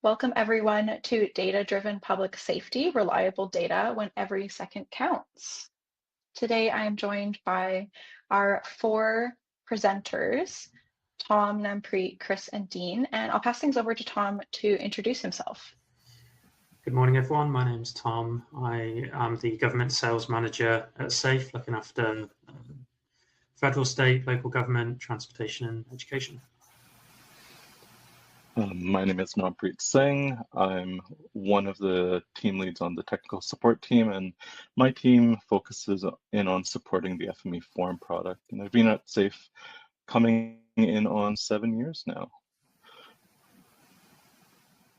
Welcome everyone to Data-Driven Public Safety, Reliable Data When Every Second Counts. Today I am joined by our four presenters, Tom, Nampreet, Chris, and Dean, and I'll pass things over to Tom to introduce himself. Good morning, everyone. My name's Tom. I am the Government Sales Manager at SAFE, looking after federal, state, local government, transportation, and education. My name is Nampreet Singh. I'm one of the team leads on the technical support team, and my team focuses in on supporting the FME form product. And I've been at SAFE coming in on 7 years now.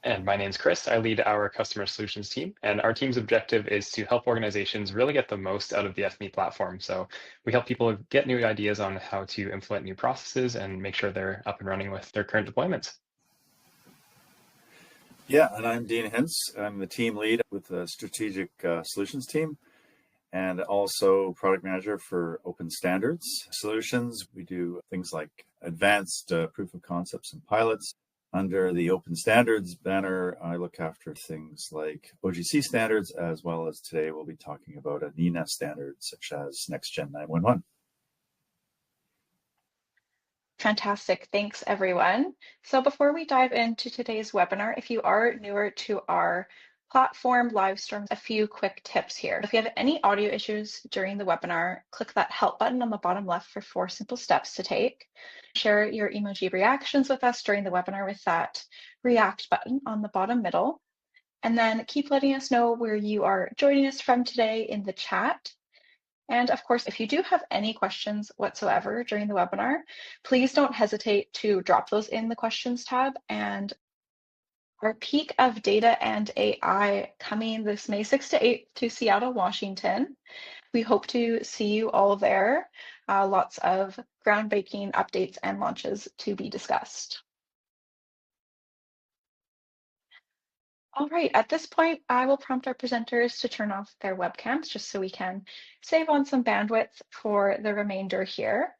And my name's Chris. I lead our customer solutions team, and our team's objective is to help organizations really get the most out of the FME platform. So we help people get new ideas on how to implement new processes and make sure they're up and running with their current deployments. Yeah, and I'm Dean Hintz. I'm the team lead with the strategic solutions team and also product manager for open standards solutions. We do things like advanced proof of concepts and pilots. Under the open standards banner, I look after things like OGC standards, as well as today we'll be talking about a NENA standard such as NextGen 911. Fantastic. Thanks, everyone. So before we dive into today's webinar, if you are newer to our platform live streams, a few quick tips here. If you have any audio issues during the webinar, click that help button on the bottom left for 4 simple steps to take. Share your emoji reactions with us during the webinar with that react button on the bottom middle. And then keep letting us know where you are joining us from today in the chat. And of course, if you do have any questions whatsoever during the webinar, please don't hesitate to drop those in the questions tab. And our peak of data and AI coming this May 6th to 8th to Seattle, Washington. We hope to see you all there. Lots of groundbreaking updates and launches to be discussed. All right, at this point, I will prompt our presenters to turn off their webcams just so we can save on some bandwidth for the remainder here.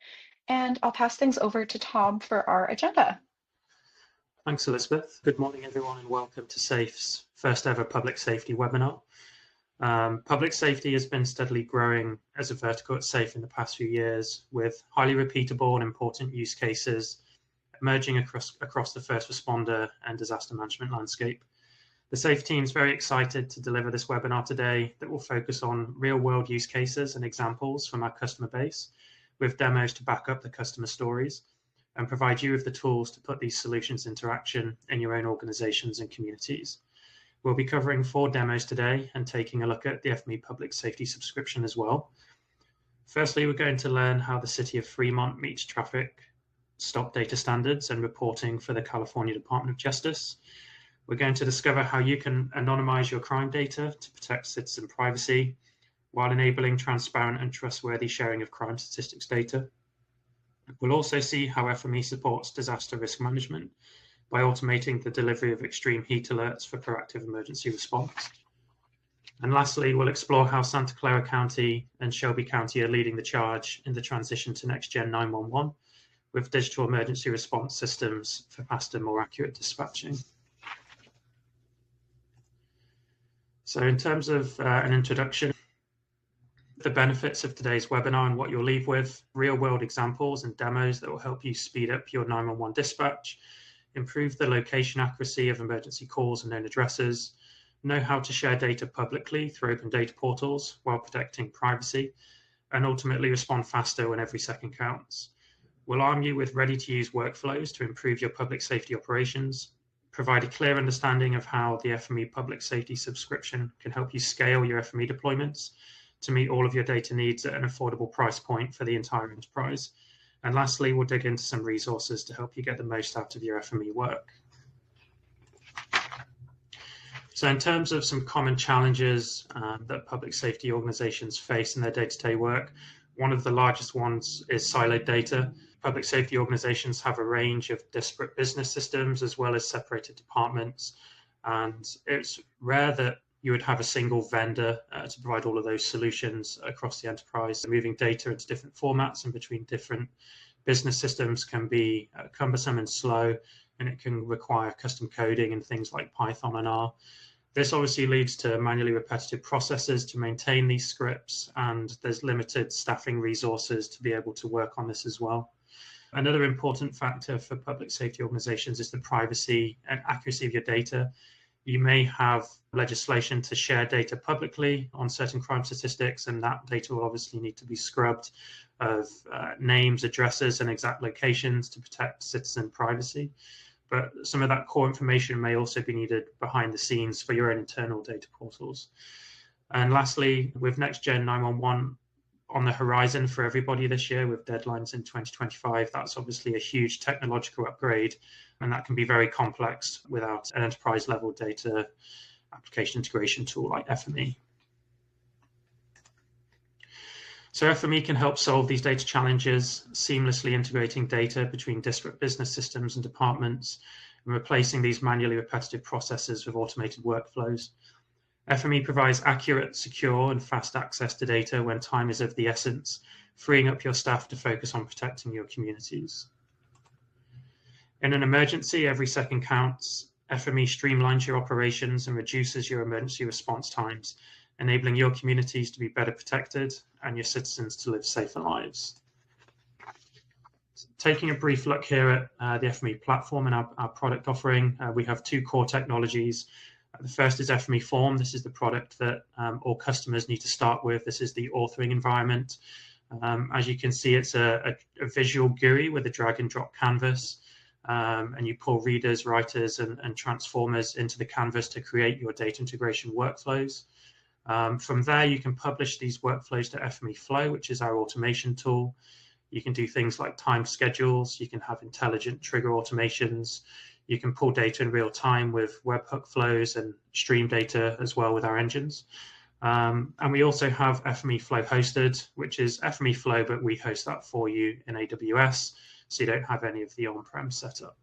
And I'll pass things over to Tom for our agenda. Thanks, Elizabeth. Good morning, everyone, and welcome to SAFE's first ever public safety webinar. Public safety has been steadily growing as a vertical at SAFE in the past few years, with highly repeatable and important use cases emerging across the first responder and disaster management landscape. The SAFE team is very excited to deliver this webinar today that will focus on real-world use cases and examples from our customer base, with demos to back up the customer stories and provide you with the tools to put these solutions into action in your own organizations and communities. We'll be covering 4 demos today and taking a look at the FME public safety subscription as well. Firstly, we're going to learn how the City of Fremont meets traffic stop data standards and reporting for the California Department of Justice. We're going to discover how you can anonymize your crime data to protect citizen privacy while enabling transparent and trustworthy sharing of crime statistics data. We'll also see how FME supports disaster risk management by automating the delivery of extreme heat alerts for proactive emergency response. And lastly, we'll explore how Santa Clara County and Shelby County are leading the charge in the transition to NextGen 911 with digital emergency response systems for faster, more accurate dispatching. So in terms of an introduction, the benefits of today's webinar and what you'll leave with, real-world examples and demos that will help you speed up your 911 dispatch, improve the location accuracy of emergency calls and known addresses, know how to share data publicly through open data portals while protecting privacy, and ultimately respond faster when every second counts. We'll arm you with ready-to-use workflows to improve your public safety operations, provide a clear understanding of how the FME public safety subscription can help you scale your FME deployments to meet all of your data needs at an affordable price point for the entire enterprise. And lastly, we'll dig into some resources to help you get the most out of your FME work. So in terms of some common challenges that public safety organizations face in their day-to-day work, one of the largest ones is siloed data. Public safety organizations have a range of disparate business systems as well as separated departments. And it's rare that you would have a single vendor to provide all of those solutions across the enterprise. Moving data into different formats and between different business systems can be cumbersome and slow, and it can require custom coding in things like Python and R. This obviously leads to manually repetitive processes to maintain these scripts, and there's limited staffing resources to be able to work on this as well. Another important factor for public safety organizations is the privacy and accuracy of your data. You may have legislation to share data publicly on certain crime statistics, and that data will obviously need to be scrubbed of names, addresses, and exact locations to protect citizen privacy. But some of that core information may also be needed behind the scenes for your own internal data portals. And lastly, with Next Gen 911 on the horizon for everybody this year with deadlines in 2025, that's obviously a huge technological upgrade, and that can be very complex without an enterprise level data application integration tool like FME. So FME can help solve these data challenges, seamlessly integrating data between disparate business systems and departments, and replacing these manually repetitive processes with automated workflows. FME provides accurate, secure, and fast access to data when time is of the essence, freeing up your staff to focus on protecting your communities. In an emergency, every second counts. FME streamlines your operations and reduces your emergency response times, enabling your communities to be better protected and your citizens to live safer lives. Taking a brief look here at the FME platform and our product offering, we have two core technologies. The first is FME Form. This is the product that all customers need to start with. This is the authoring environment. As you can see, it's a visual GUI with a drag and drop canvas, and you pull readers, writers, and transformers into the canvas to create your data integration workflows. From there, you can publish these workflows to FME Flow, which is our automation tool. You can do things like time schedules. You can have intelligent trigger automations. You can pull data in real time with webhook flows and stream data as well with our engines. And we also have FME Flow hosted, which is FME Flow, but we host that for you in AWS, so you don't have any of the on-prem setup.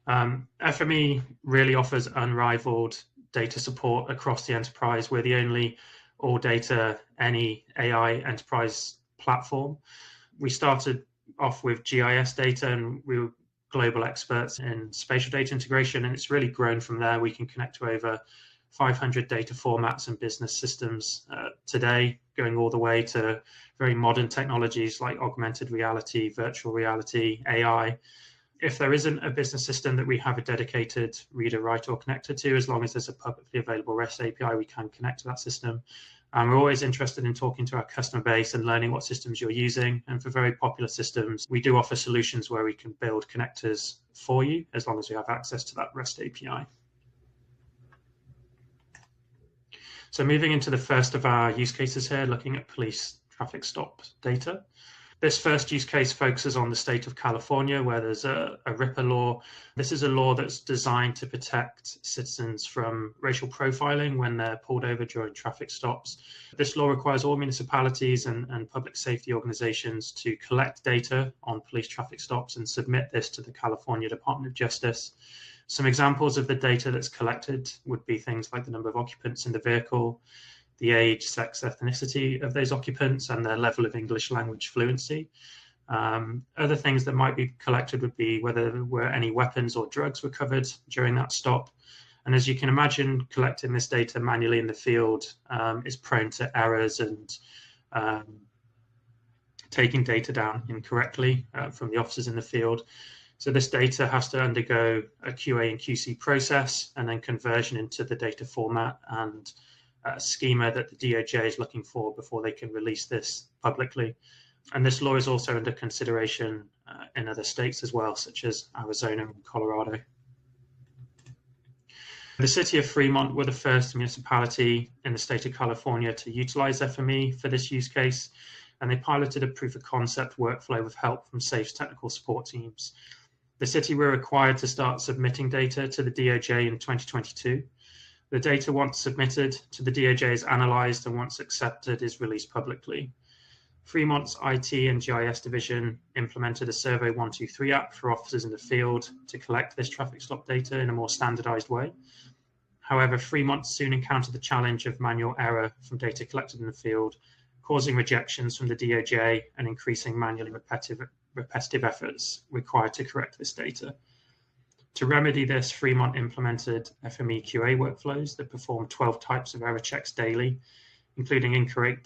FME really offers unrivaled data support across the enterprise. We're the only all data, any AI enterprise platform. We started off with GIS data, and we were global experts in spatial data integration, and it's really grown from there. We can connect to over 500 data formats and business systems today, going all the way to very modern technologies like augmented reality, virtual reality, AI. If there isn't a business system that we have a dedicated reader, writer, or connector to, as long as there's a publicly available REST API, we can connect to that system. We're always interested in talking to our customer base and learning what systems you're using. And for very popular systems, we do offer solutions where we can build connectors for you, as long as we have access to that REST API. So moving into the first of our use cases here, looking at police traffic stop data. This first use case focuses on the state of California, where there's a RIPA law. This is a law that's designed to protect citizens from racial profiling when they're pulled over during traffic stops. This law requires all municipalities and public safety organizations to collect data on police traffic stops and submit this to the California Department of Justice. Some examples of the data that's collected would be things like the number of occupants in the vehicle, the age, sex, ethnicity of those occupants, and their level of English language fluency. Other things that might be collected would be whether there were any weapons or drugs recovered during that stop. And as you can imagine, collecting this data manually in the field is prone to errors and taking data down incorrectly from the officers in the field. So this data has to undergo a QA and QC process and then conversion into the data format and schema that the DOJ is looking for before they can release this publicly. And this law is also under consideration in other states as well, such as Arizona and Colorado. The City of Fremont were the first municipality in the state of California to utilize FME for this use case, and they piloted a proof of concept workflow with help from SAFE's technical support teams. The city were required to start submitting data to the DOJ in 2022. The data, once submitted to the DOJ, is analyzed, and once accepted, is released publicly. Fremont's IT and GIS division implemented a Survey 123 app for officers in the field to collect this traffic stop data in a more standardized way. However, Fremont soon encountered the challenge of manual error from data collected in the field, causing rejections from the DOJ and increasing manually repetitive efforts required to correct this data. To remedy this, Fremont implemented FME QA workflows that perform 12 types of error checks daily, including incorrect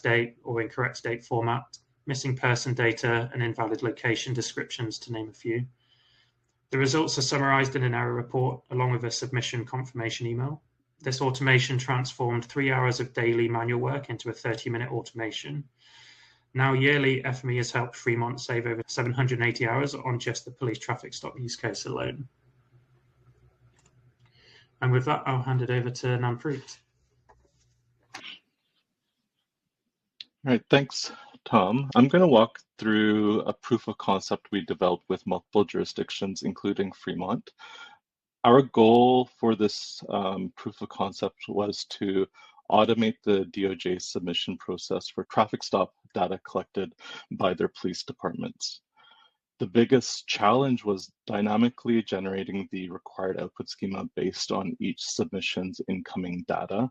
date or incorrect date format, missing person data, and invalid location descriptions, to name a few. The results are summarized in an error report along with a submission confirmation email. This automation transformed 3 hours of daily manual work into a 30-minute automation. Now yearly, FME has helped Fremont save over 780 hours on just the police traffic stop use case alone. And with that, I'll hand it over to Nampreet. All right, thanks, Tom. I'm going to walk through a proof of concept we developed with multiple jurisdictions, including Fremont. Our goal for this proof of concept was to automate the DOJ submission process for traffic stop data collected by their police departments. The biggest challenge was dynamically generating the required output schema based on each submission's incoming data.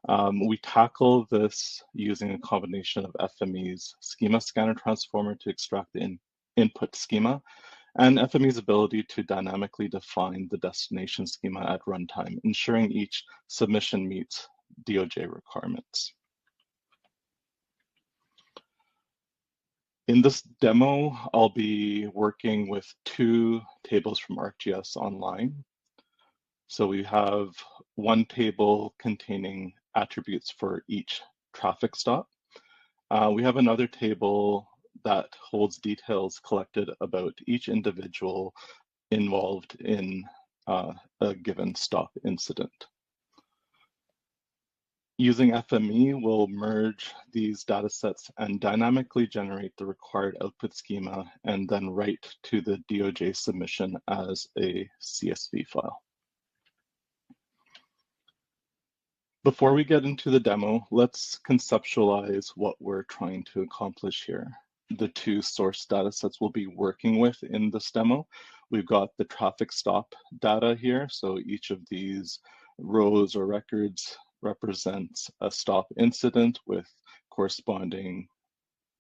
We tackle this using a combination of FME's schema scanner transformer to extract the input schema and FME's ability to dynamically define the destination schema at runtime, ensuring each submission meets DOJ requirements. In this demo, I'll be working with 2 tables from ArcGIS Online. So we have one table containing attributes for each traffic stop. We have another table that holds details collected about each individual involved in a given stop incident. Using FME, we'll merge these data sets and dynamically generate the required output schema and then write to the DOJ submission as a CSV file. Before we get into the demo, let's conceptualize what we're trying to accomplish here. The 2 source data sets we'll be working with in this demo. We've got the traffic stop data here. So each of these rows or records represents a stop incident with corresponding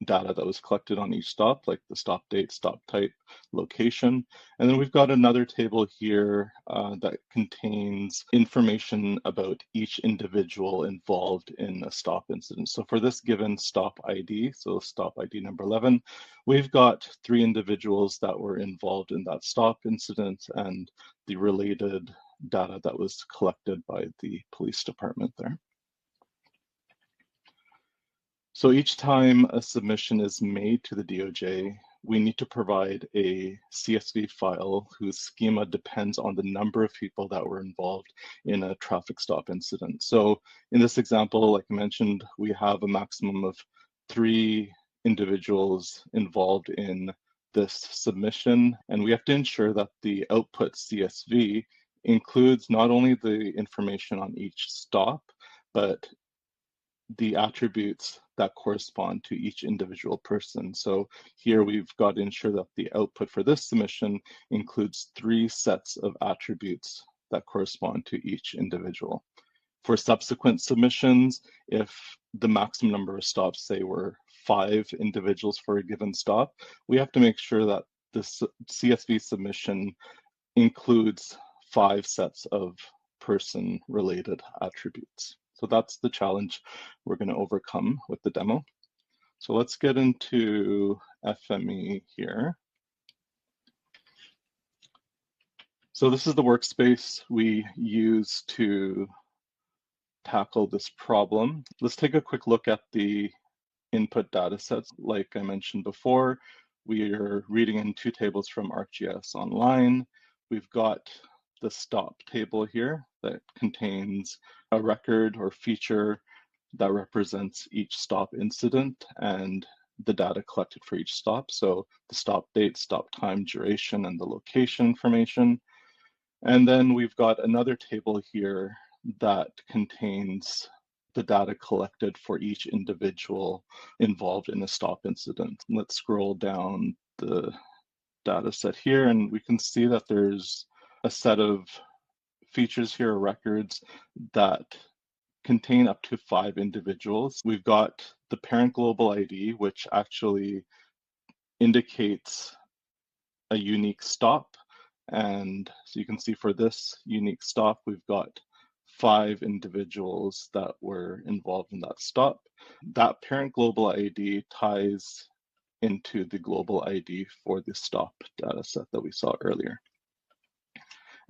data that was collected on each stop, like the stop date, stop type, location. And then we've got another table here that contains information about each individual involved in a stop incident. So for this given stop ID, so stop ID number 11, we've got 3 individuals that were involved in that stop incident and the related data that was collected by the police department there. So each time a submission is made to the DOJ, we need to provide a CSV file whose schema depends on the number of people that were involved in a traffic stop incident. So in this example, like I mentioned, we have a maximum of 3 individuals involved in this submission, and we have to ensure that the output CSV includes not only the information on each stop, but the attributes that correspond to each individual person. So here we've got to ensure that the output for this submission includes 3 sets of attributes that correspond to each individual. For subsequent submissions, if the maximum number of stops, say, were 5 individuals for a given stop, we have to make sure that the CSV submission includes 5 sets of person-related attributes. So that's the challenge we're going to overcome with the demo. So let's get into FME here. So this is the workspace we use to tackle this problem. Let's take a quick look at the input data sets. Like I mentioned before, we are reading in 2 tables from ArcGIS Online. We've got the stop table here that contains a record or feature that represents each stop incident and the data collected for each stop. So the stop date, stop time, duration, and the location information. And then we've got another table here that contains the data collected for each individual involved in a stop incident. Let's scroll down the data set here, and we can see that there's a set of features here, records that contain up to 5 individuals. We've got the parent global ID, which actually indicates a unique stop. And so you can see for this unique stop, we've got 5 individuals that were involved in that stop. That parent global ID ties into the global ID for the stop data set that we saw earlier.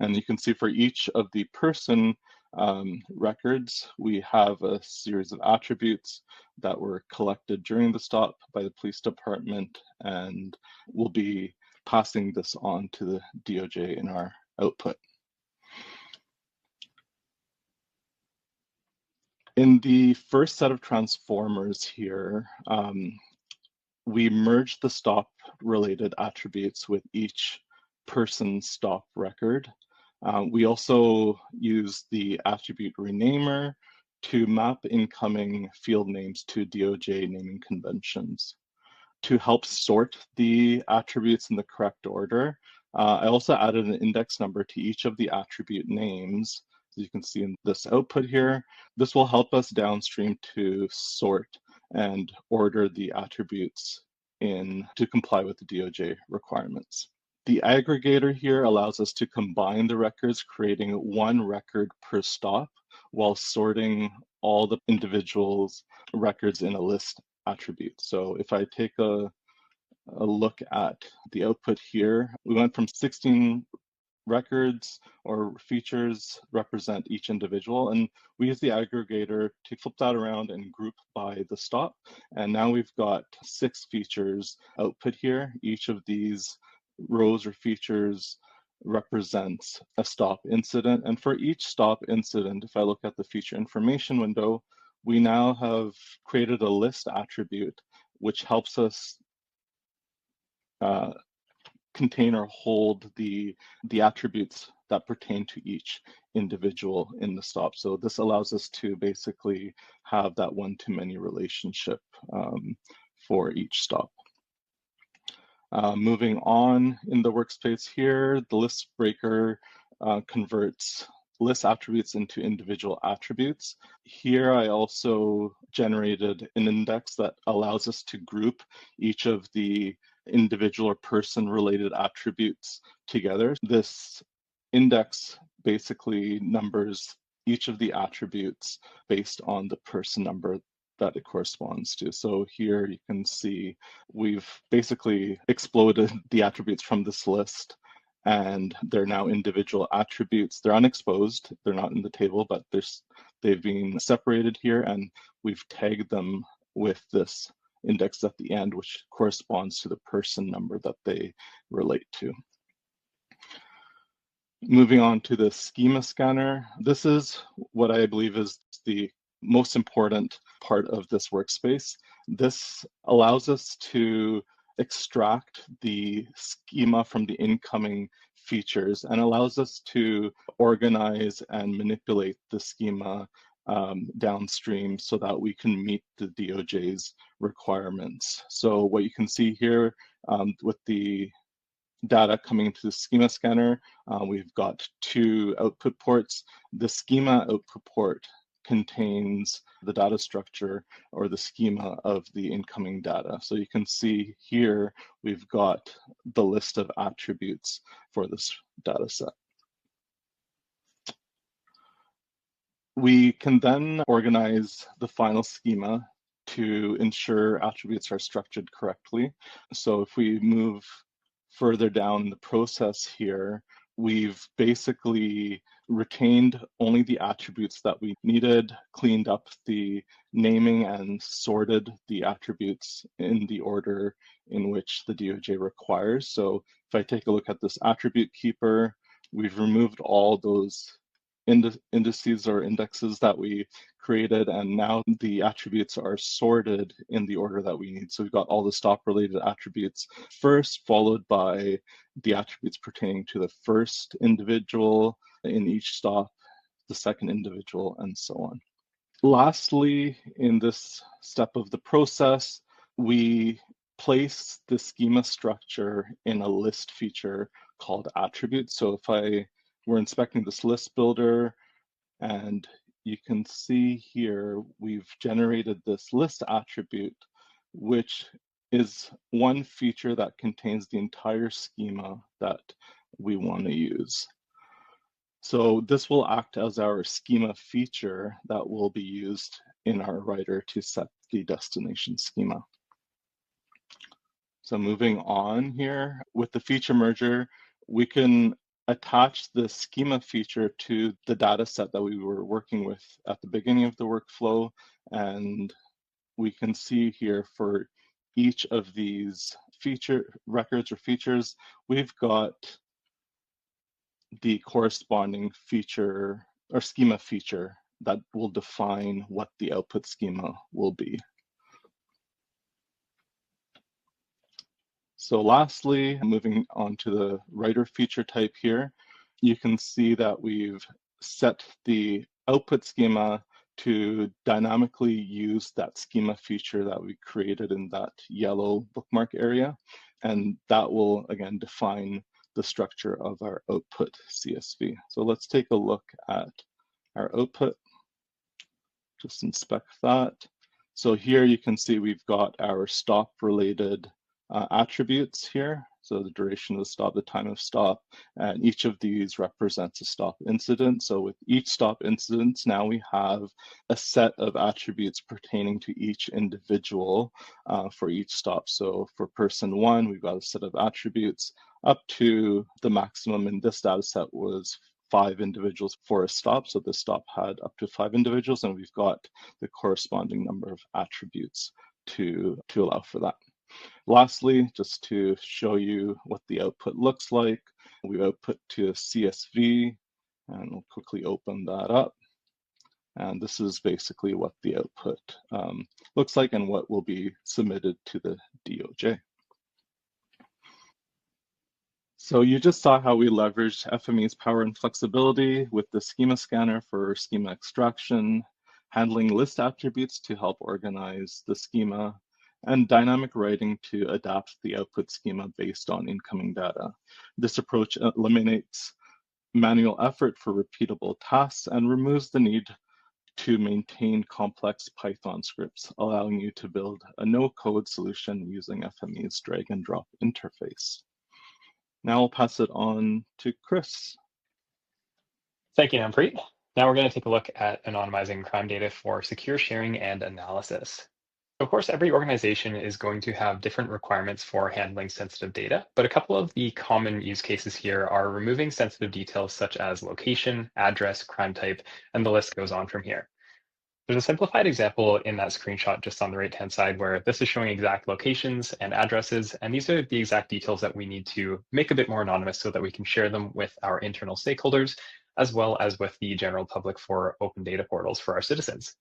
And you can see for each of the person records, we have a series of attributes that were collected during the stop by the police department, and we'll be passing this on to the DOJ in our output. In the first set of transformers here, we merged the stop related attributes with each person stop record. We also use the attribute renamer to map incoming field names to DOJ naming conventions. To help sort the attributes in the correct order, I also added an index number to each of the attribute names. As you can see in this output here, this will help us downstream to sort and order the attributes to comply with the DOJ requirements. The aggregator here allows us to combine the records, creating one record per stop while sorting all the individuals' records in a list attribute. So if I take a look at the output here, we went from 16 records or features represent each individual, and we use the aggregator to flip that around and group by the stop. And now we've got 6 features output here. Each of these rows or features represents a stop incident. And for each stop incident, if I look at the feature information window, we now have created a list attribute, which helps us contain or hold the attributes that pertain to each individual in the stop. So this allows us to basically have that one-to-many relationship for each stop. Moving on in the workspace here, the list breaker converts list attributes into individual attributes. Here I also generated an index that allows us to group each of the individual or person related attributes together. This index basically numbers each of the attributes based on the person number that it corresponds to. So here you can see we've basically exploded the attributes from this list, and they're now individual attributes. They're unexposed, they're not in the table, but they've been separated here, and we've tagged them with this index at the end, which corresponds to the person number that they relate to. Moving on to the schema scanner. This is what I believe is the most important part of this workspace. This allows us to extract the schema from the incoming features and allows us to organize and manipulate the schema downstream so that we can meet the DOJ's requirements. So what you can see here with the data coming into the schema scanner, we've got 2 output ports. The schema output port contains the data structure or the schema of the incoming data. So you can see here, we've got the list of attributes for this data set. We can then organize the final schema to ensure attributes are structured correctly. So if we move further down the process here, we've basically retained only the attributes that we needed, cleaned up the naming, and sorted the attributes in the order in which the DOJ requires. So if I take a look at this attribute keeper, we've removed all those indices or indexes that we created, and now the attributes are sorted in the order that we need. So we've got all the stop related attributes first, followed by the attributes pertaining to the first individual in each stop, the second individual, and so on. Lastly, in this step of the process, we place the schema structure in a list feature called attributes. So if we're inspecting this list builder, and you can see here, we've generated this list attribute, which is one feature that contains the entire schema that we want to use. So this will act as our schema feature that will be used in our writer to set the destination schema. So moving on here, with the feature merger, we can attach the schema feature to the data set that we were working with at the beginning of the workflow. And we can see here for each of these feature records or features, we've got the corresponding feature or schema feature that will define what the output schema will be. So lastly, moving on to the writer feature type here, you can see that we've set the output schema to dynamically use that schema feature that we created in that yellow bookmark area. And that will, again, define the structure of our output CSV. So let's take a look at our output, just inspect that. So here you can see we've got our stop related attributes here. So the duration of the stop, the time of stop, and each of these represents a stop incident. So with each stop incident, now we have a set of attributes pertaining to each individual for each stop. So for person one, we've got a set of attributes up to the maximum in this data set was 5 individuals for a stop. So the stop had up to 5 individuals, and we've got the corresponding number of attributes to allow for that. Lastly, just to show you what the output looks like, we output to a CSV, and we'll quickly open that up. And this is basically what the output looks like and what will be submitted to the DOJ. So you just saw how we leveraged FME's power and flexibility with the schema scanner for schema extraction, handling list attributes to help organize the schema, and dynamic writing to adapt the output schema based on incoming data. This approach eliminates manual effort for repeatable tasks and removes the need to maintain complex Python scripts, allowing you to build a no-code solution using FME's drag and drop interface. Now I'll pass it on to Chris. Thank you, Nampreet. Now we're going to take a look at anonymizing crime data for secure sharing and analysis. Of course, every organization is going to have different requirements for handling sensitive data, but a couple of the common use cases here are removing sensitive details such as location, address, crime type, and the list goes on from here. There's a simplified example in that screenshot just on the right-hand side where this is showing exact locations and addresses, and these are the exact details that we need to make a bit more anonymous so that we can share them with our internal stakeholders, as well as with the general public for open data portals for our citizens.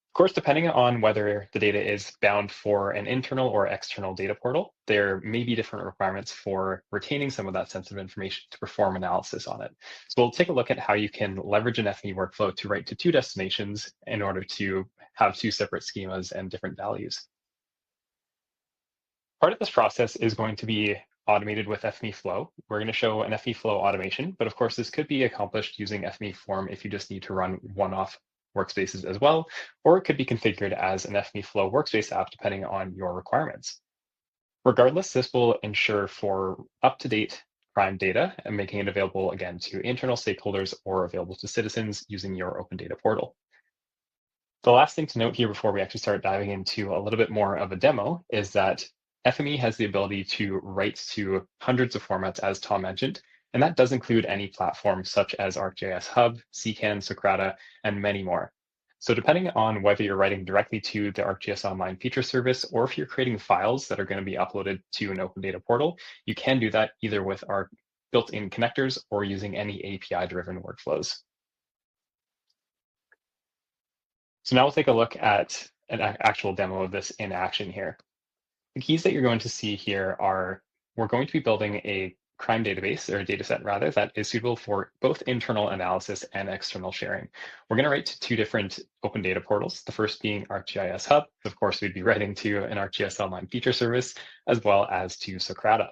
Of course, depending on whether the data is bound for an internal or external data portal, there may be different requirements for retaining some of that sensitive information to perform analysis on it. So we'll take a look at how you can leverage an FME workflow to write to 2 destinations in order to have 2 separate schemas and different values. Part of this process is going to be automated with FME Flow. We're going to show an FME Flow automation, but of course, this could be accomplished using FME Form if you just need to run one-off workspaces as well, or it could be configured as an FME Flow workspace app depending on your requirements. Regardless, this will ensure for up-to-date crime data and making it available again to internal stakeholders or available to citizens using your open data portal. The last thing to note here before we actually start diving into a little bit more of a demo is that FME has the ability to write to hundreds of formats, as Tom mentioned, and that does include any platforms such as ArcGIS Hub, CCAN, Socrata, and many more. So depending on whether you're writing directly to the ArcGIS Online feature service, or if you're creating files that are going to be uploaded to an open data portal, you can do that either with our built-in connectors or using any API-driven workflows. So now we'll take a look at an actual demo of this in action here. The keys that you're going to see here are, we're going to be building a crime database, or a data set rather, that is suitable for both internal analysis and external sharing. We're going to write to 2 different open data portals, the first being ArcGIS Hub. Of course, we'd be writing to an ArcGIS Online feature service, as well as to Socrata.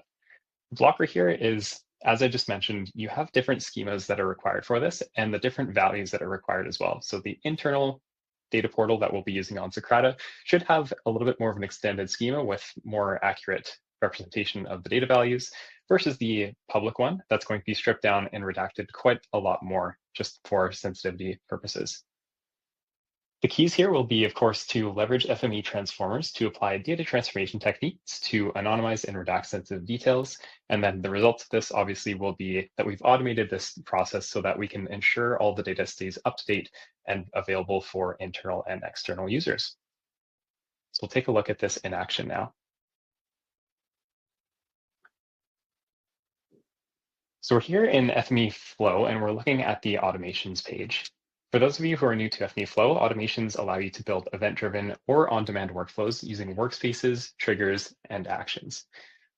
The blocker here is, as I just mentioned, you have different schemas that are required for this and the different values that are required as well. So the internal data portal that we'll be using on Socrata should have a little bit more of an extended schema with more accurate representation of the data values versus the public one that's going to be stripped down and redacted quite a lot more just for sensitivity purposes. The keys here will be, of course, to leverage FME transformers to apply data transformation techniques to anonymize and redact sensitive details. And then the result of this obviously will be that we've automated this process so that we can ensure all the data stays up to date and available for internal and external users. So we'll take a look at this in action now. So we're here in FME Flow, and we're looking at the automations page. For those of you who are new to FME Flow, automations allow you to build event-driven or on-demand workflows using workspaces, triggers, and actions.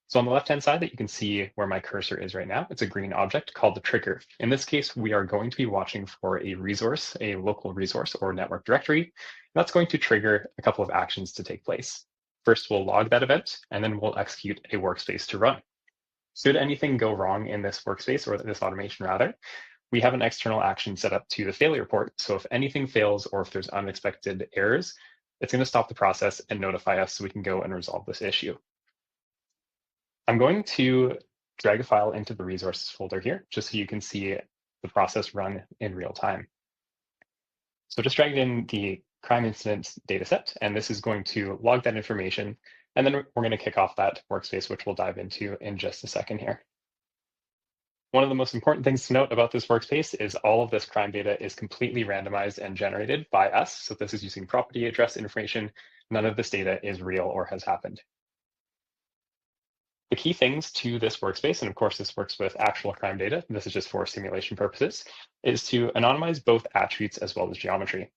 So on the left-hand side that you can see where my cursor is right now, it's a green object called the trigger. In this case, we are going to be watching for a resource, a local resource or network directory. That's going to trigger a couple of actions to take place. First, we'll log that event, and then we'll execute a workspace to run. Should anything go wrong in this workspace, or this automation rather, we have an external action set up to the failure port. So if anything fails or if there's unexpected errors, it's going to stop the process and notify us so we can go and resolve this issue. I'm going to drag a file into the resources folder here, just so you can see the process run in real time. So just dragged in the crime incident dataset, and this is going to log that information. And then we're going to kick off that workspace, which we'll dive into in just a second here. One of the most important things to note about this workspace is all of this crime data is completely randomized and generated by us. So this is using property address information. None of this data is real or has happened. The key things to this workspace, and of course this works with actual crime data, this is just for simulation purposes, is to anonymize both attributes as well as geometry.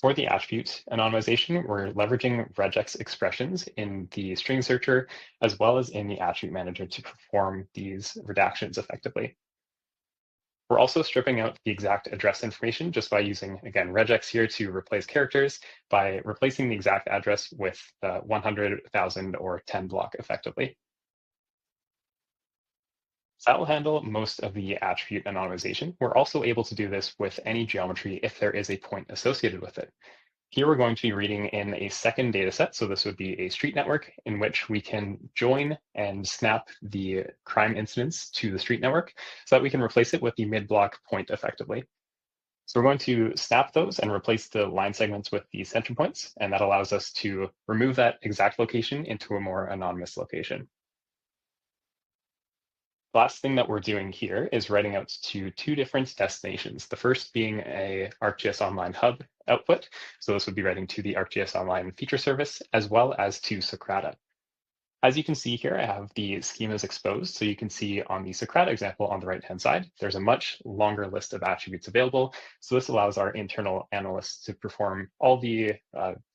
For the attribute anonymization, we're leveraging regex expressions in the string searcher as well as in the attribute manager to perform these redactions effectively. We're also stripping out the exact address information just by using, again, regex here to replace characters by replacing the exact address with 100, 1000, or 10 block effectively. So that will handle most of the attribute anonymization. We're also able to do this with any geometry if there is a point associated with it. Here we're going to be reading in a second data set. So this would be a street network in which we can join and snap the crime incidents to the street network so that we can replace it with the mid-block point effectively. So we're going to snap those and replace the line segments with the center points. And that allows us to remove that exact location into a more anonymous location. The last thing that we're doing here is writing out to two different destinations. The first being a ArcGIS Online Hub output. So this would be writing to the ArcGIS Online feature service as well as to Socrata. As you can see here, I have the schemas exposed. So you can see on the Socrata example on the right-hand side, there's a much longer list of attributes available. So this allows our internal analysts to perform all the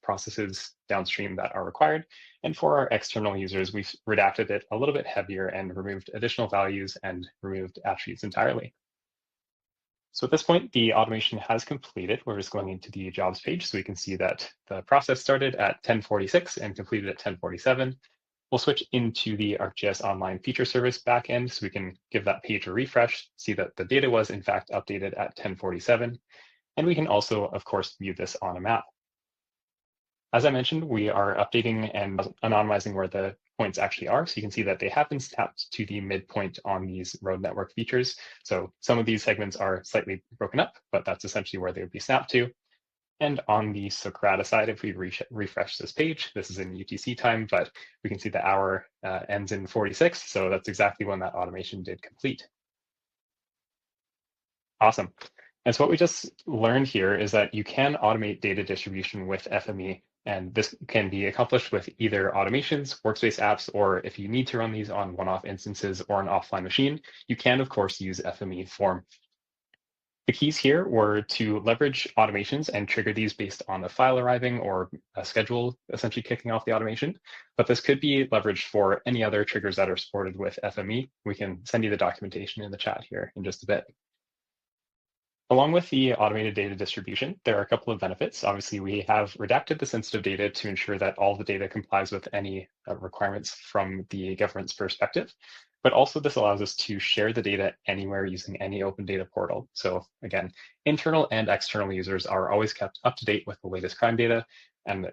processes downstream that are required. And for our external users, we've redacted it a little bit heavier and removed additional values and removed attributes entirely. So at this point, the automation has completed. We're just going into the jobs page so we can see that the process started at 10:46 and completed at 10:47. We'll switch into the ArcGIS Online feature service backend so we can give that page a refresh, see that the data was in fact updated at 10:47. And we can also, of course, view this on a map. As I mentioned, we are updating and anonymizing where the points actually are. So you can see that they have been snapped to the midpoint on these road network features. So some of these segments are slightly broken up, but that's essentially where they would be snapped to. And on the Socrata side, if we refresh this page, this is in UTC time, but we can see the hour ends in 46. So that's exactly when that automation did complete. Awesome. And so what we just learned here is that you can automate data distribution with FME. And this can be accomplished with either automations, workspace apps, or if you need to run these on one-off instances or an offline machine, you can, of course, use FME form. The keys here were to leverage automations and trigger these based on a file arriving or a schedule essentially kicking off the automation. But this could be leveraged for any other triggers that are supported with FME. We can send you the documentation in the chat here in just a bit. Along with the automated data distribution, there are a couple of benefits. Obviously, we have redacted the sensitive data to ensure that all the data complies with any requirements from the government's perspective. But also this allows us to share the data anywhere using any open data portal. So again, internal and external users are always kept up to date with the latest crime data, and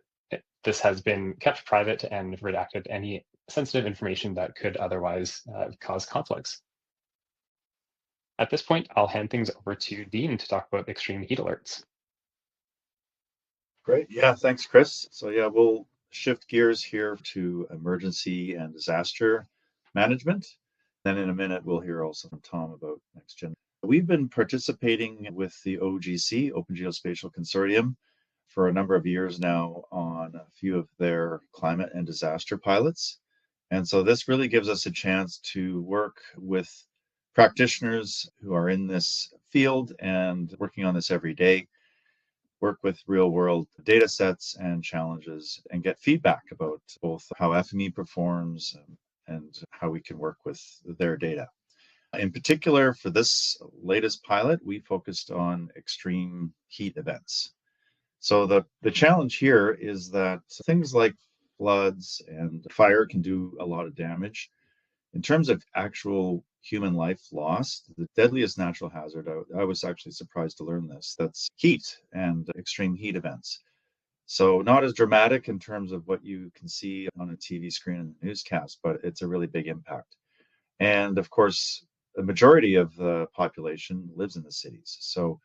this has been kept private and redacted any sensitive information that could otherwise cause conflicts. At this point, I'll hand things over to Dean to talk about extreme heat alerts. Great. Yeah, thanks, Chris. So yeah, we'll shift gears here to emergency and disaster management. Then in a minute, we'll hear also from Tom about next gen. We've been participating with the OGC, Open Geospatial Consortium, for a number of years now on a few of their climate and disaster pilots. And so this really gives us a chance to work with practitioners who are in this field and working on this every day, work with real world data sets and challenges, and get feedback about both how FME performs and how we can work with their data. In particular, for this latest pilot, we focused on extreme heat events. So the challenge here is that things like floods and fire can do a lot of damage. In terms of actual human life lost, the deadliest natural hazard, I was actually surprised to learn this, that's heat and extreme heat events. So not as dramatic in terms of what you can see on a TV screen in the newscast, but it's a really big impact. And of course, the majority of the population lives in the cities. So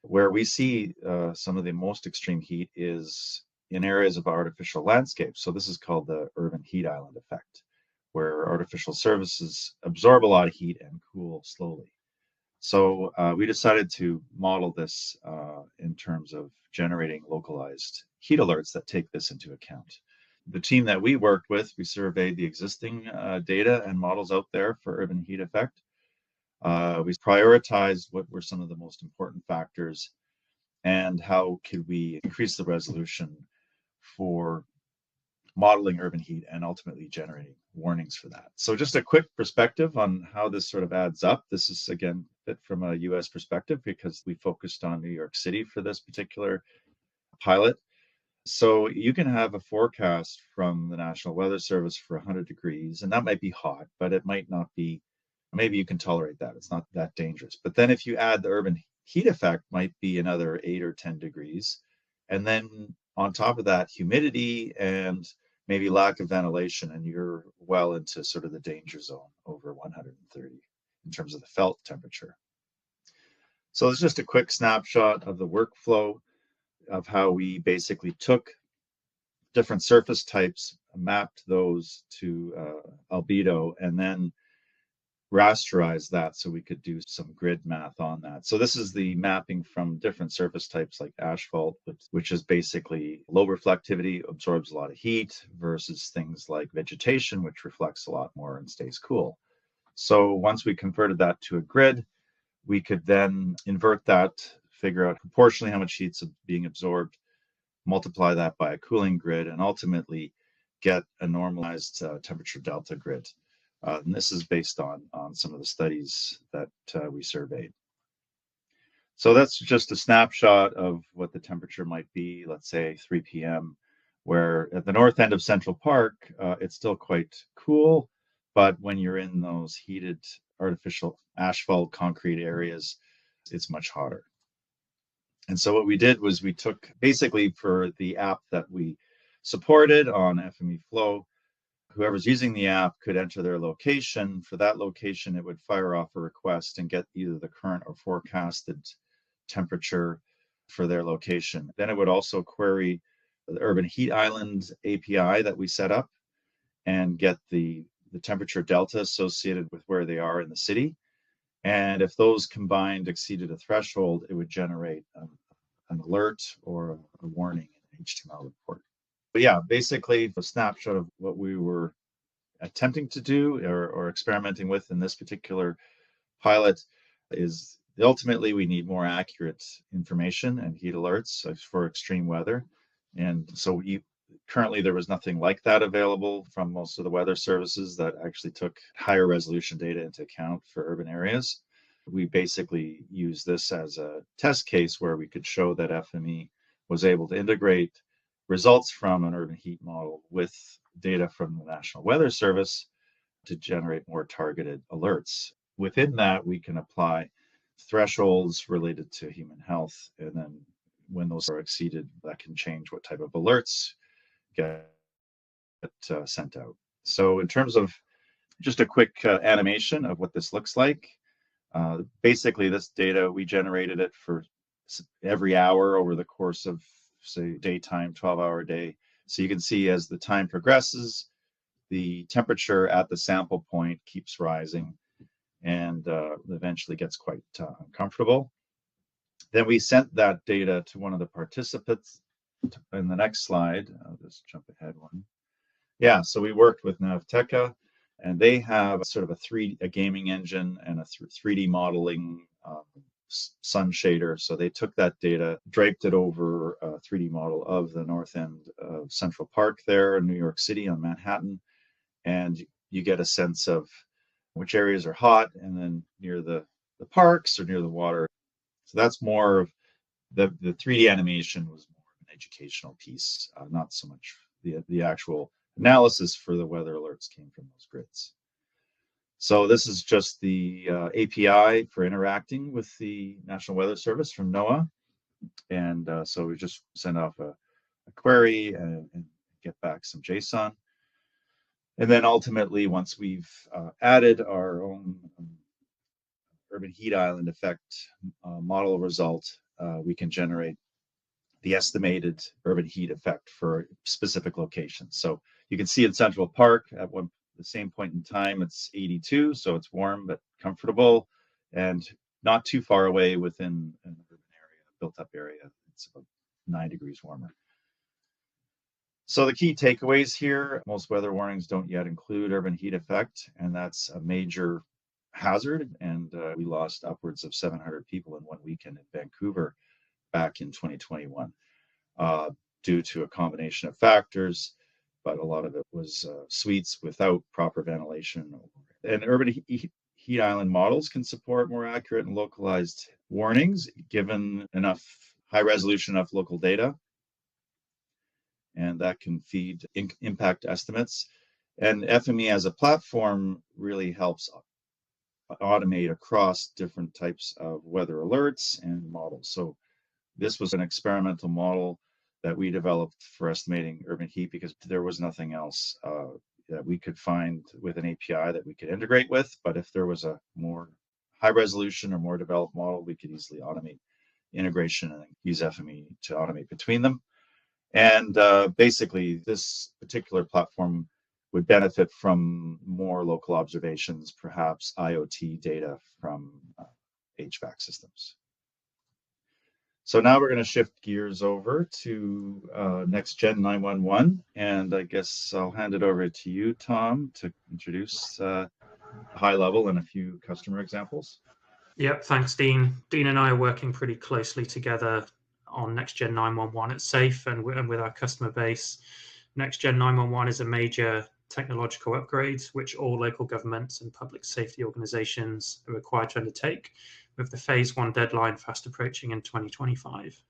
where we see some of the most extreme heat is in areas of artificial landscapes. So this is called the urban heat island effect, where artificial surfaces absorb a lot of heat and cool slowly. So we decided to model this in terms of generating localized heat alerts that take this into account. The team that we worked with, we surveyed the existing data and models out there for urban heat effect. We prioritized what were some of the most important factors and how could we increase the resolution for modeling urban heat and ultimately generating warnings for that. So just a quick perspective on how this sort of adds up. This is, again, fit from a US perspective because we focused on New York City for this particular pilot. So you can have a forecast from the National Weather Service for 100 degrees, and that might be hot, but it might not be, maybe you can tolerate that. It's not that dangerous. But then if you add the urban heat effect, might be another 8 or 10 degrees. And then on top of that, humidity and maybe lack of ventilation, and you're well into sort of the danger zone over 130 in terms of the felt temperature. So it's just a quick snapshot of the workflow of how we basically took different surface types, mapped those to albedo, and then rasterized that so we could do some grid math on that. So this is the mapping from different surface types like asphalt, which is basically low reflectivity, absorbs a lot of heat, versus things like vegetation, which reflects a lot more and stays cool. So once we converted that to a grid, we could then invert that, figure out proportionally how much heat's being absorbed, multiply that by a cooling grid, and ultimately get a normalized temperature delta grid. And this is based on some of the studies that we surveyed. So that's just a snapshot of what the temperature might be, let's say 3 p.m., where at the north end of Central Park, it's still quite cool, but when you're in those heated artificial asphalt concrete areas, it's much hotter. And so what we did was we took basically for the app that we supported on FME Flow, whoever's using the app could enter their location. For that location, it would fire off a request and get either the current or forecasted temperature for their location. Then it would also query the Urban Heat Island API that we set up and get the temperature delta associated with where they are in the city. And if those combined exceeded a threshold, it would generate an alert or a warning in an HTML report. But yeah, basically a snapshot of what we were attempting to do or experimenting with in this particular pilot is ultimately we need more accurate information and heat alerts for extreme weather. And so currently there was nothing like that available from most of the weather services that actually took higher resolution data into account for urban areas. We basically used this as a test case where we could show that FME was able to integrate results from an urban heat model with data from the National Weather Service to generate more targeted alerts. Within that, we can apply thresholds related to human health, and then when those are exceeded, that can change what type of alerts get sent out. So in terms of just a quick animation of what this looks like, basically this data, we generated it for every hour over the course of, say, daytime, 12-hour day. So you can see as the time progresses, the temperature at the sample point keeps rising and eventually gets quite uncomfortable. Then we sent that data to one of the participants. In the next slide, I'll just jump ahead one. Yeah, so we worked with Navteca, and they have sort of a gaming engine and a 3D modeling sun shader. So they took that data, draped it over a 3D model of the north end of Central Park there in New York City on Manhattan, and you get a sense of which areas are hot and then near the parks or near the water. So that's more of the 3D animation was more of an educational piece, not so much the actual analysis for the weather alerts came from those grids. So this is just the API for interacting with the National Weather Service from NOAA. And so we just send off a query and get back some JSON. And then ultimately, once we've added our own urban heat island effect model result, we can generate the estimated urban heat effect for specific locations. So you can see in Central Park at the same point in time, it's 82, so it's warm but comfortable, and not too far away within an urban area, built-up area. It's about 9 degrees warmer. So the key takeaways here, most weather warnings don't yet include urban heat effect, and that's a major hazard. And we lost upwards of 700 people in one weekend in Vancouver back in 2021 due to a combination of factors, but a lot of it was suites without proper ventilation. And urban heat island models can support more accurate and localized warnings given enough high resolution, enough local data. And that can feed impact estimates. And FME as a platform really helps automate across different types of weather alerts and models. So this was an experimental model that we developed for estimating urban heat because there was nothing else that we could find with an API that we could integrate with. But if there was a more high resolution or more developed model, we could easily automate integration and use FME to automate between them. And basically, this particular platform would benefit from more local observations, perhaps IoT data from HVAC systems. So now we're going to shift gears over to Next Gen 911, and I guess I'll hand it over to you, Tom, to introduce high level and a few customer examples. Yep, thanks, Dean. Dean and I are working pretty closely together on Next Gen 911 at SAFE and with our customer base. Next Gen 911 is a major technological upgrade which all local governments and public safety organizations are required to undertake, with the phase 1 deadline fast approaching in 2025.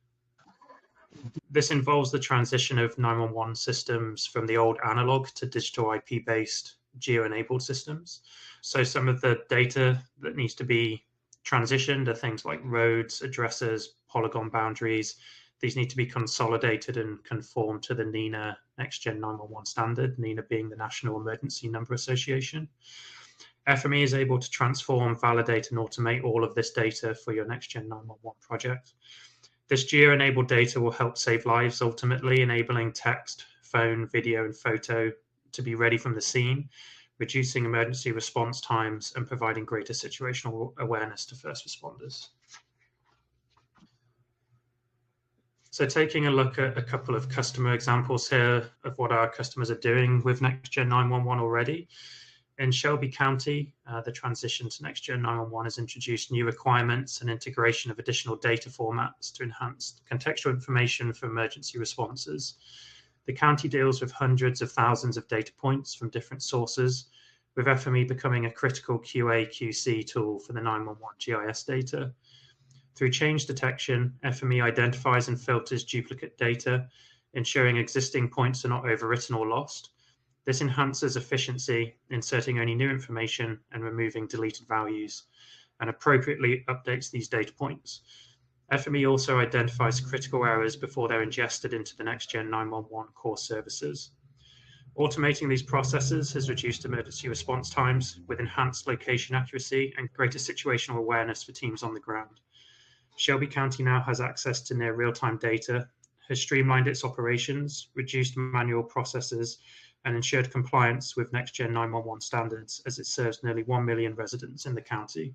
This involves the transition of 911 systems from the old analog to digital IP-based geo-enabled systems. So some of the data that needs to be transitioned are things like roads, addresses, polygon boundaries. These need to be consolidated and conform to the NENA Next Gen 911 standard, NENA being the National Emergency Number Association. FME is able to transform, validate, and automate all of this data for your Next Gen 911 project. This geo-enabled data will help save lives, ultimately enabling text, phone, video, and photo to be ready from the scene, reducing emergency response times and providing greater situational awareness to first responders. So taking a look at a couple of customer examples here of what our customers are doing with Next Gen 911 already. In Shelby County, the transition to Next Gen 911 has introduced new requirements and integration of additional data formats to enhance contextual information for emergency responses. The county deals with hundreds of thousands of data points from different sources, with FME becoming a critical QA/QC tool for the 911 GIS data. Through change detection, FME identifies and filters duplicate data, ensuring existing points are not overwritten or lost. This enhances efficiency, inserting only new information and removing deleted values, and appropriately updates these data points. FME also identifies critical errors before they're ingested into the next-gen 911 core services. Automating these processes has reduced emergency response times with enhanced location accuracy and greater situational awareness for teams on the ground. Shelby County now has access to near real-time data, has streamlined its operations, reduced manual processes, and ensured compliance with next-gen 911 standards as it serves nearly 1 million residents in the county.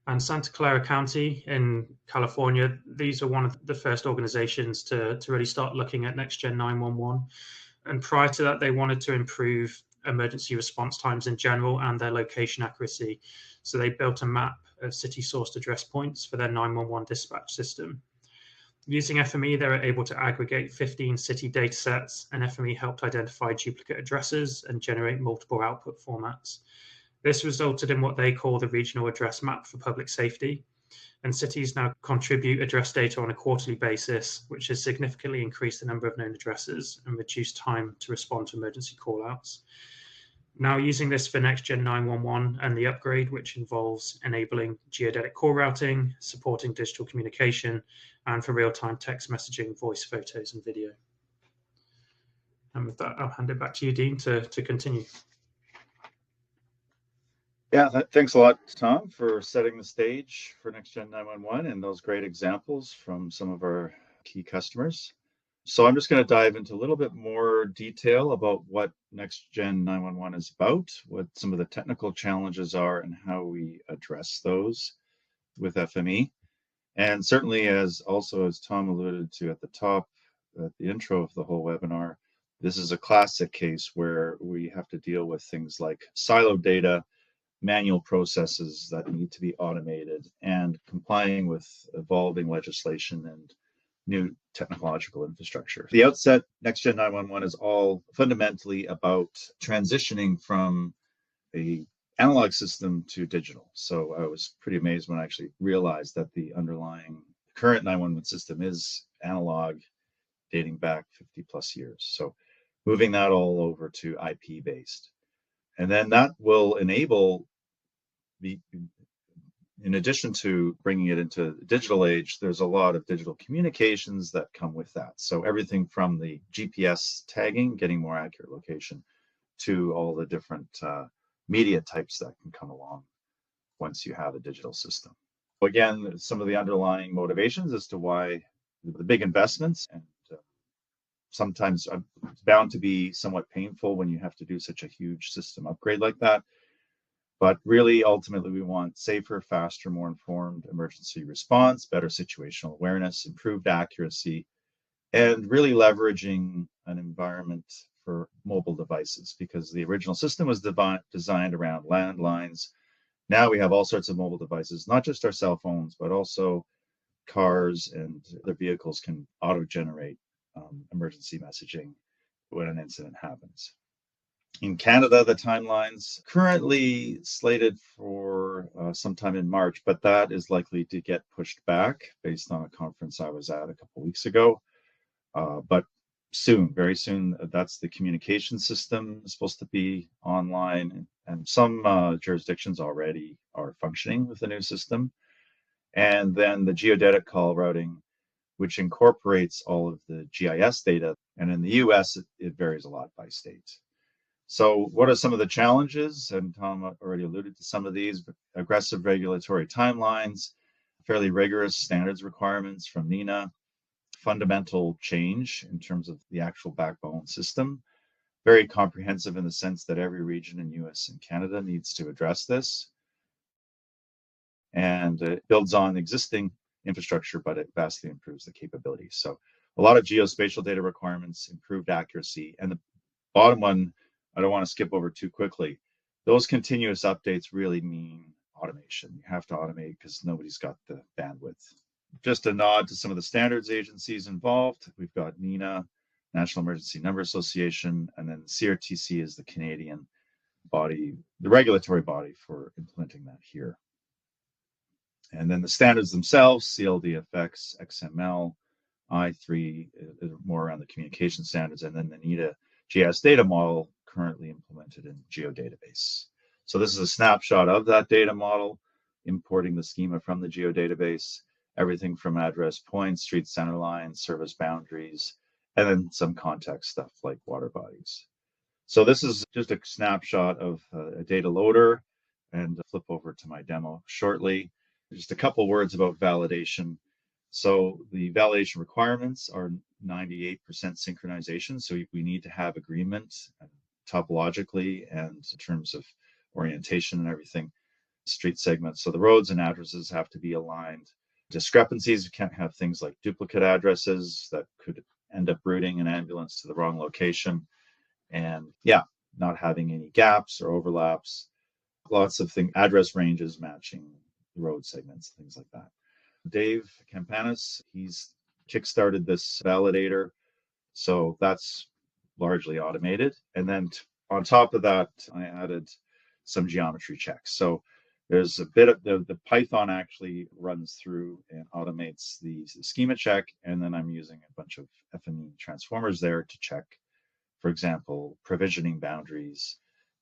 And Santa Clara County in California, these are one of the first organizations to really start looking at next-gen 911. And prior to that, they wanted to improve emergency response times in general and their location accuracy. So they built a map of city-sourced address points for their 911 dispatch system. Using FME, they were able to aggregate 15 city data sets, and FME helped identify duplicate addresses and generate multiple output formats. This resulted in what they call the regional address map for public safety, and cities now contribute address data on a quarterly basis, which has significantly increased the number of known addresses and reduced time to respond to emergency callouts. Now using this for next-gen 911 and the upgrade, which involves enabling geodetic call routing, supporting digital communication, and for real-time text messaging, voice, photos, and video. And with that, I'll hand it back to you, Dean, to continue. Yeah, thanks a lot, Tom, for setting the stage for next-gen 911 and those great examples from some of our key customers. So I'm just going to dive into a little bit more detail about what next-gen 911 is about, what some of the technical challenges are, and how we address those with FME. And certainly, as Tom alluded to at the top, at the intro of the whole webinar, this is a classic case where we have to deal with things like siloed data, manual processes that need to be automated, and complying with evolving legislation and new technological infrastructure. At the outset, next-gen 911 is all fundamentally about transitioning from a analog system to digital. So I was pretty amazed when I actually realized that the underlying current 911 system is analog, dating back 50 plus years. So moving that all over to IP based. And then that will enable in addition to bringing it into the digital age, there's a lot of digital communications that come with that. So everything from the GPS tagging, getting more accurate location, to all the different media types that can come along once you have a digital system. Again, some of the underlying motivations as to why the big investments, and sometimes it's bound to be somewhat painful when you have to do such a huge system upgrade like that. But really, ultimately, we want safer, faster, more informed emergency response, better situational awareness, improved accuracy, and really leveraging an environment for mobile devices, because the original system was designed around landlines. Now we have all sorts of mobile devices, not just our cell phones, but also cars and other vehicles can auto-generate emergency messaging when an incident happens. In Canada, the timeline's currently slated for sometime in March, but that is likely to get pushed back based on a conference I was at a couple weeks ago. But soon, very soon, that's the communication system is supposed to be online, and some jurisdictions already are functioning with the new system. And then the geodetic call routing, which incorporates all of the GIS data. And in the US, it varies a lot by state. So what are some of the challenges? And Tom already alluded to some of these: aggressive regulatory timelines, fairly rigorous standards requirements from NENA, fundamental change in terms of the actual backbone system, very comprehensive in the sense that every region in US and Canada needs to address this. And it builds on existing infrastructure, but it vastly improves the capability. So a lot of geospatial data requirements, improved accuracy, and the bottom one, I don't want to skip over too quickly. Those continuous updates really mean automation. You have to automate because nobody's got the bandwidth. Just a nod to some of the standards agencies involved. We've got NENA, National Emergency Number Association, and then CRTC is the Canadian body, the regulatory body for implementing that here. And then the standards themselves, CLDFX, XML, I3 is more around the communication standards, and then the NIDA GIS data model currently implemented in geodatabase. So this is a snapshot of that data model, importing the schema from the geodatabase, everything from address points, street center lines, service boundaries, and then some context stuff like water bodies. So this is just a snapshot of a data loader, and I'll flip over to my demo shortly. Just a couple words about validation. So the validation requirements are 98% synchronization. So we need to have agreement topologically and in terms of orientation and everything, street segments. So the roads and addresses have to be aligned. Discrepancies, you can't have things like duplicate addresses that could end up routing an ambulance to the wrong location. And yeah, not having any gaps or overlaps, lots of things, address ranges matching road segments, things like that. Dave Campanis, he's kickstarted this validator. So that's largely automated. And then on top of that, I added some geometry checks. So there's a bit of the Python actually runs through and automates the schema check. And then I'm using a bunch of FME transformers there to check, for example, provisioning boundaries.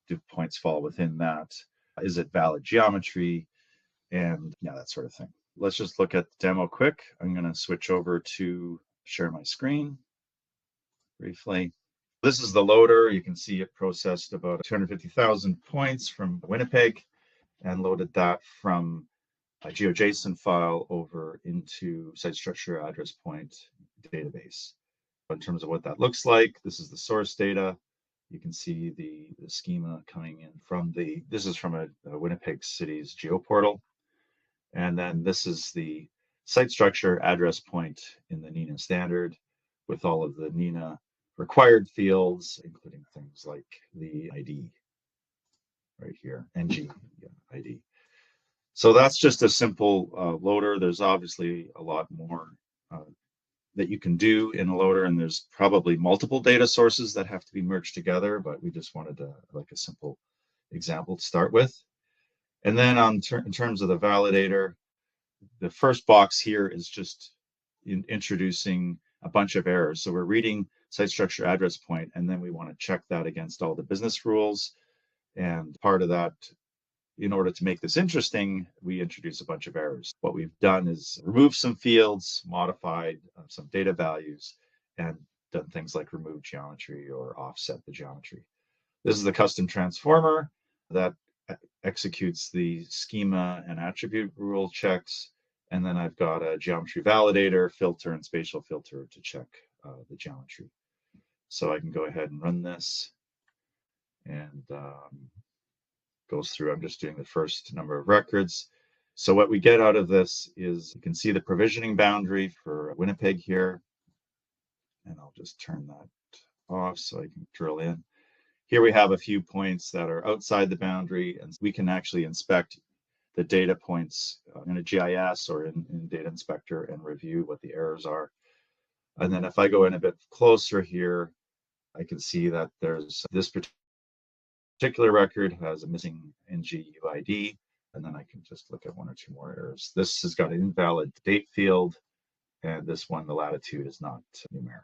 Do points fall within that? Is it valid geometry? And yeah, that sort of thing. Let's just look at the demo quick. I'm going to switch over to share my screen briefly. This is the loader. You can see it processed about 250,000 points from Winnipeg and loaded that from a GeoJSON file over into site structure address point database. In terms of what that looks like, this is the source data. You can see the schema coming in from this is from a Winnipeg City's geoportal. And then this is the site structure address point in the NINA standard with all of the NINA required fields, including things like the ID right here, NG ID. So that's just a simple loader. There's obviously a lot more that you can do in a loader, and there's probably multiple data sources that have to be merged together, but we just wanted like a simple example to start with. And then in terms of the validator, the first box here is just introducing a bunch of errors. So we're reading site structure address point, and then we want to check that against all the business rules. And part of that, in order to make this interesting, we introduce a bunch of errors. What we've done is remove some fields, modified some data values, and done things like remove geometry or offset the geometry. This is the custom transformer that executes the schema and attribute rule checks. And then I've got a geometry validator, filter, and spatial filter to check the geometry. So I can go ahead and run this, and goes through. I'm just doing the first number of records. So what we get out of this is you can see the provisioning boundary for Winnipeg here. And I'll just turn that off so I can drill in. Here we have a few points that are outside the boundary, and we can actually inspect the data points in a GIS or in Data Inspector and review what the errors are. And then if I go in a bit closer here, I can see that there's this particular record has a missing NGUID, and then I can just look at one or two more errors. This has got an invalid date field, and this one, the latitude, is not numeric.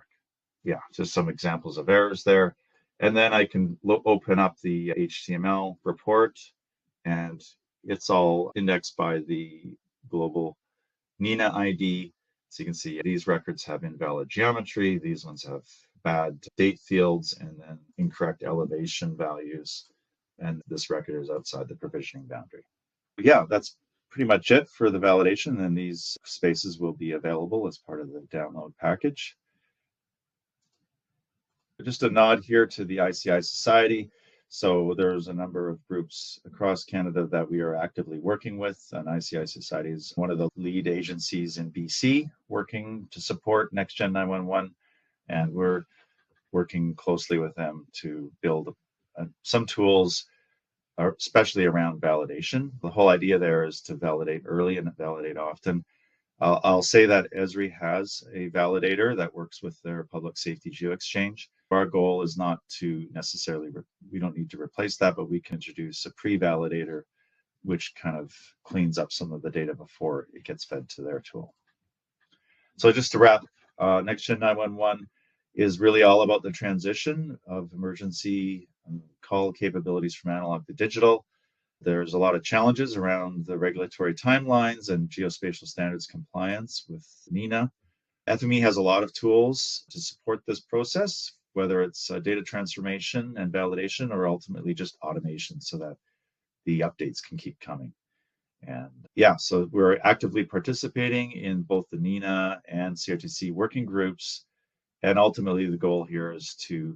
Yeah, just some examples of errors there. And then I can open up the HTML report, and it's all indexed by the global NINA ID. So you can see these records have invalid geometry, these ones have bad date fields, and then incorrect elevation values. And this record is outside the provisioning boundary. But yeah, that's pretty much it for the validation. And these spaces will be available as part of the download package. Just a nod here to the ICI Society. So there's a number of groups across Canada that we are actively working with, and ICI Society is one of the lead agencies in BC working to support NextGen 911, and we're working closely with them to build some tools, especially around validation. The whole idea there is to validate early and validate often. I'll say that Esri has a validator that works with their public safety GeoExchange. Our goal is not to necessarily, we don't need to replace that, but we can introduce a pre-validator, which kind of cleans up some of the data before it gets fed to their tool. So just to wrap Next Gen 911 is really all about the transition of emergency call capabilities from analog to digital. There's a lot of challenges around the regulatory timelines and geospatial standards compliance with NENA. FME has a lot of tools to support this process, whether it's data transformation and validation or ultimately just automation so that the updates can keep coming. And yeah, so we're actively participating in both the NENA and CRTC working groups. And ultimately the goal here is to,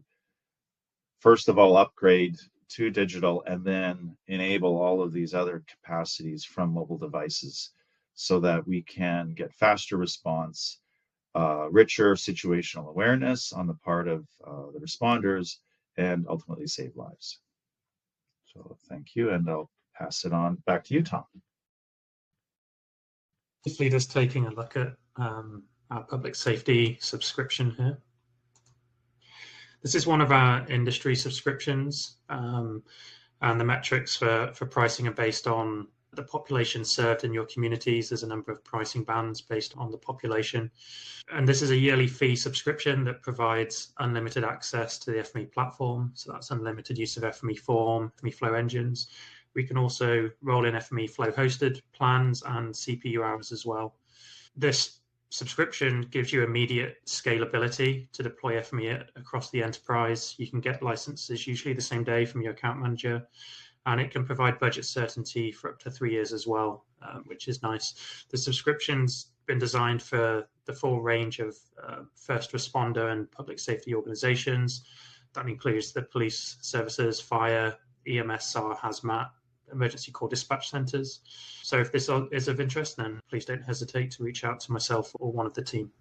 first of all, upgrade to digital and then enable all of these other capacities from mobile devices so that we can get faster response, richer situational awareness on the part of the responders, and ultimately save lives. So thank you, and I'll pass it on back to you, Tom. This lead us taking a look at our public safety subscription here. This is one of our industry subscriptions, and the metrics for pricing are based on the population served in your communities. There's a number of pricing bands based on the population. And this is a yearly fee subscription that provides unlimited access to the FME platform. So that's unlimited use of FME Form, FME Flow engines. We can also roll in FME Flow hosted plans and CPU hours as well. This subscription gives you immediate scalability to deploy FME across the enterprise. You can get licenses usually the same day from your account manager, and it can provide budget certainty for up to 3 years as well, which is nice. The subscription's been designed for the full range of first responder and public safety organizations. That includes the police services, fire, EMS, SAR, hazmat, emergency call dispatch centers. So if this is of interest, then please don't hesitate to reach out to myself or one of the team.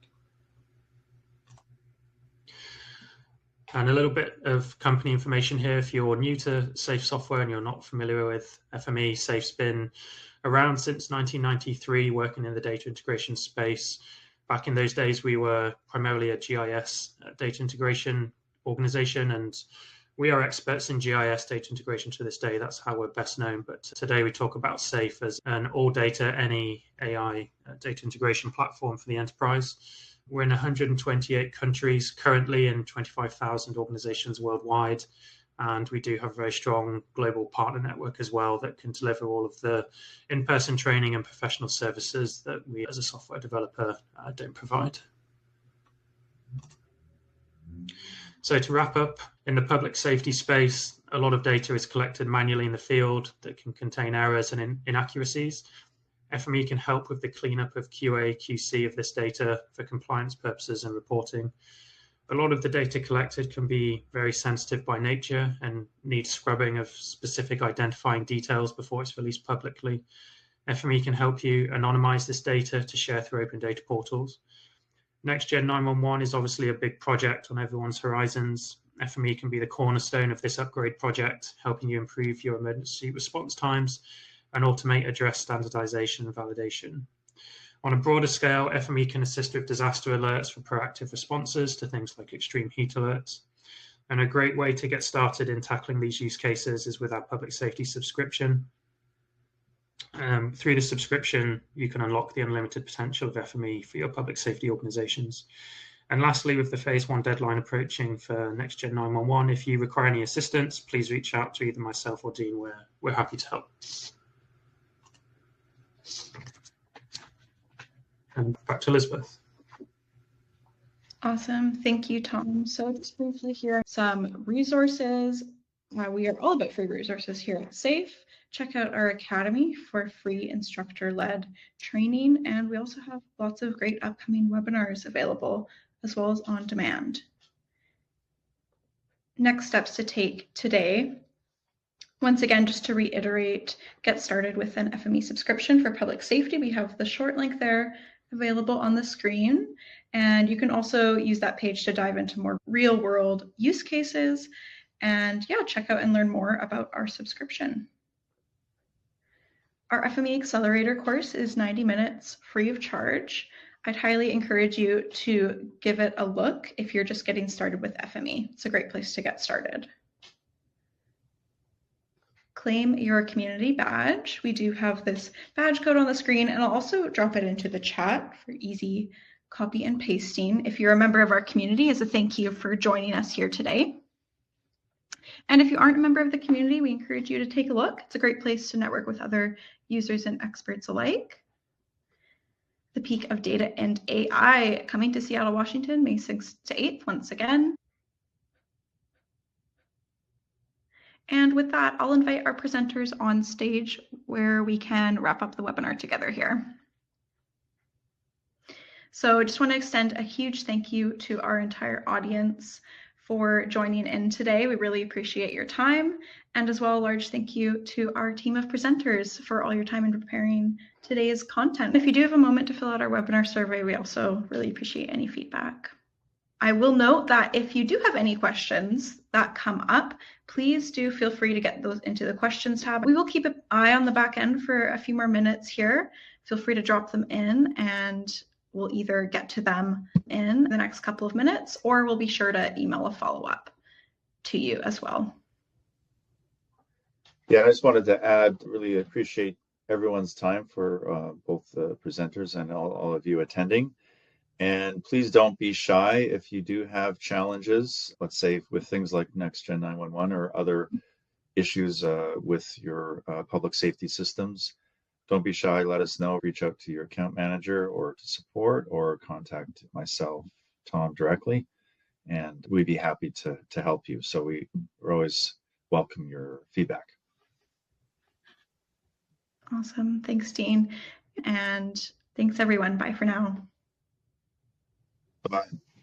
And a little bit of company information here. If you're new to SAFE software and you're not familiar with FME, SAFE's been around since 1993, working in the data integration space. Back in those days, we were primarily a GIS data integration organization, and we are experts in GIS data integration to this day. That's how we're best known. But today we talk about SAFE as an all data, any AI data integration platform for the enterprise. We're in 128 countries currently in 25,000 organizations worldwide. And we do have a very strong global partner network as well that can deliver all of the in-person training and professional services that we as a software developer don't provide. So to wrap up, in the public safety space, a lot of data is collected manually in the field that can contain errors and inaccuracies. FME can help with the cleanup of QA, QC of this data for compliance purposes and reporting. A lot of the data collected can be very sensitive by nature and needs scrubbing of specific identifying details before it's released publicly. FME can help you anonymize this data to share through open data portals. Next Gen 911 is obviously a big project on everyone's horizons. FME can be the cornerstone of this upgrade project, helping you improve your emergency response times and automate address standardization and validation. On a broader scale, FME can assist with disaster alerts for proactive responses to things like extreme heat alerts. And a great way to get started in tackling these use cases is with our public safety subscription. Through the subscription, you can unlock the unlimited potential of FME for your public safety organizations. And lastly, with the phase 1 deadline approaching for Next Gen 911, if you require any assistance, please reach out to either myself or Dean. We're happy to help. And back to Elizabeth. Awesome. Thank you, Tom. So just briefly here, some resources. We are all about free resources here at SAFE. Check out our academy for free instructor-led training. And we also have lots of great upcoming webinars available, as well as on demand. Next steps to take today. Once again, just to reiterate, get started with an FME subscription for public safety. We have the short link there available on the screen. And you can also use that page to dive into more real world use cases. And yeah, check out and learn more about our subscription. Our FME Accelerator course is 90 minutes free of charge. I'd highly encourage you to give it a look if you're just getting started with FME. It's a great place to get started. Claim your community badge. We do have this badge code on the screen, and I'll also drop it into the chat for easy copy and pasting. If you're a member of our community, as a thank you for joining us here today. And if you aren't a member of the community, we encourage you to take a look. It's a great place to network with other users and experts alike. The Peak of Data and AI coming to Seattle, Washington, May 6th to 8th once again. And with that, I'll invite our presenters on stage where we can wrap up the webinar together here. So I just want to extend a huge thank you to our entire audience for joining in today. We really appreciate your time, and as well a large thank you to our team of presenters for all your time in preparing today's content. If you do have a moment to fill out our webinar survey, we also really appreciate any feedback. I will note that if you do have any questions that come up, please do feel free to get those into the questions tab. We will keep an eye on the back end for a few more minutes here. Feel free to drop them in and we'll either get to them in the next couple of minutes or we'll be sure to email a follow-up to you as well. Yeah, I just wanted to add, really appreciate everyone's time for both the presenters and all of you attending. And please don't be shy if you do have challenges, let's say with things like NextGen 911 or other issues with your public safety systems. Don't be shy, let us know, reach out to your account manager or to support or contact myself, Tom, directly, and we'd be happy to help you. So we're always welcome your feedback. Awesome, thanks Dean, and thanks everyone, bye for now. Bye-bye.